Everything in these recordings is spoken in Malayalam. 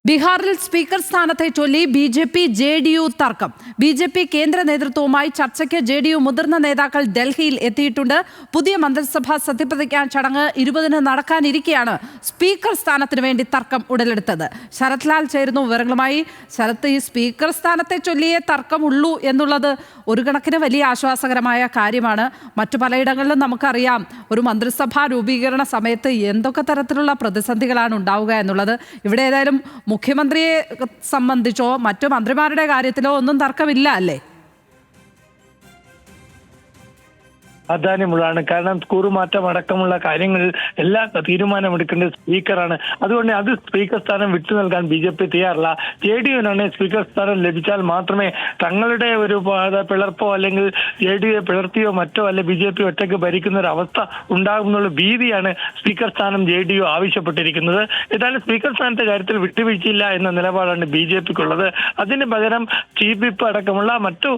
ബീഹാറിൽ സ്പീക്കർ സ്ഥാനത്തെ ചൊല്ലി ബി.ജെ.പി. ജെ.ഡി.യു തർക്കം. ബി.ജെ.പി. കേന്ദ്ര നേതൃത്വവുമായി ചർച്ചയ്ക്ക് ജെ.ഡി.യു മുതിർന്ന നേതാക്കൾ ഡൽഹിയിൽ എത്തിയിട്ടുണ്ട്. പുതിയ മന്ത്രിസഭാ സത്യപ്രതിജ്ഞാ ചടങ്ങ് 20-ന് നടക്കാനിരിക്കെയാണ് സ്പീക്കർ സ്ഥാനത്തിന് വേണ്ടി തർക്കം ഉടലെടുത്തത്. ശരത് ലാൽ ചേരുന്നു വിവരങ്ങളുമായി. ശരത്, ഈ സ്പീക്കർ സ്ഥാനത്തെ ചൊല്ലിയേ തർക്കമുള്ളൂ എന്നുള്ളത് ഒരു കണക്കിന് വലിയ ആശ്വാസകരമായ കാര്യമാണ്. മറ്റു പലയിടങ്ങളിലും നമുക്കറിയാം ഒരു മന്ത്രിസഭാ രൂപീകരണ സമയത്ത് എന്തൊക്കെ തരത്തിലുള്ള പ്രതിസന്ധികളാണ് ഉണ്ടാവുക എന്നുള്ളത്. ഇവിടെ ഏതായാലും മുഖ്യമന്ത്രിയെ സംബന്ധിച്ചോ മറ്റു മന്ത്രിമാരുടെ കാര്യത്തിലോ ഒന്നും തർക്കമില്ല അല്ലേ? പ്രാധാന്യമുള്ളതാണ്. കാരണം കൂറുമാറ്റം അടക്കമുള്ള കാര്യങ്ങളിൽ എല്ലാ തീരുമാനമെടുക്കേണ്ടത് സ്പീക്കറാണ്. അതുകൊണ്ട് അത് സ്പീക്കർ സ്ഥാനം വിട്ടു നൽകാൻ ബി.ജെ.പി. തയ്യാറല്ല. ജെ.ഡി.യുവിനാണ് സ്പീക്കർ സ്ഥാനം ലഭിച്ചാൽ മാത്രമേ തങ്ങളുടെ ഒരു പിളർപ്പോ അല്ലെങ്കിൽ ജെ.ഡി.യുയെ പിളർത്തിയോ മറ്റോ അല്ലെ ബി.ജെ.പി. ഒറ്റയ്ക്ക് ഭരിക്കുന്ന ഒരു അവസ്ഥ ഉണ്ടാകുന്നുള്ള ഭീതിയാണ് സ്പീക്കർ സ്ഥാനം ജെ.ഡി.യു ആവശ്യപ്പെട്ടിരിക്കുന്നത്. ഏതായാലും സ്പീക്കർ സ്ഥാനത്തെ കാര്യത്തിൽ വിട്ടുവീഴ്ചയില്ല എന്ന നിലപാടാണ് ബി.ജെ.പിക്കുള്ളത്. അതിന് പകരം ചീഫ് വിപ്പ് അടക്കമുള്ള മറ്റു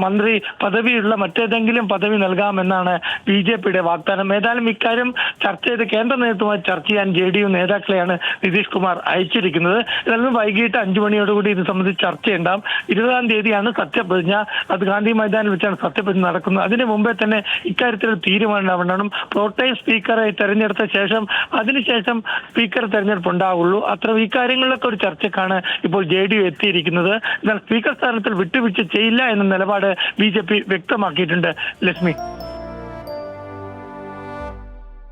മന്ത്രി പദവിയുള്ള മറ്റേതെങ്കിലും പദവി നൽകാമെന്നാണ് ബി.ജെ.പിയുടെ വാഗ്ദാനം. ഏതായാലും ഇക്കാര്യം ചർച്ച ചെയ്ത് കേന്ദ്ര നേതൃത്വവുമായി ചർച്ച ചെയ്യാൻ ജെ.ഡി.യു നേതാക്കളെയാണ് നിതീഷ് കുമാർ അയച്ചിരിക്കുന്നത്. ഇതെല്ലാം വൈകിട്ട് 5 മണിയോടുകൂടി ഇത് സംബന്ധിച്ച് ചർച്ചയുണ്ടാകും. 20-ാം തീയതിയാണ് സത്യപ്രതിജ്ഞ. അത് ഗാന്ധി മൈതാനിൽ വെച്ചാണ് സത്യപ്രതിജ്ഞ നടക്കുന്നത്. അതിന് മുമ്പേ തന്നെ ഇക്കാര്യത്തിൽ തീരുമാനം ഉണ്ടാവണം. പ്രോട്ടേം സ്പീക്കറെ തെരഞ്ഞെടുത്ത ശേഷം അതിനുശേഷം സ്പീക്കർ തെരഞ്ഞെടുപ്പ് ഉണ്ടാവുള്ളൂ. അത്ര ഈ കാര്യങ്ങളിലൊക്കെ ഒരു ചർച്ചക്കാണ് ഇപ്പോൾ ജെ.ഡി.യു എത്തിയിരിക്കുന്നത്. എന്നാൽ സ്പീക്കർ സ്ഥാനത്തിൽ വിട്ടുവീഴ്ച ചെയ്യില്ല എന്ന നിലപാട് ബി.ജെ.പി. വ്യക്തമാക്കിയിട്ടുണ്ട്. ലക്ഷ്മി.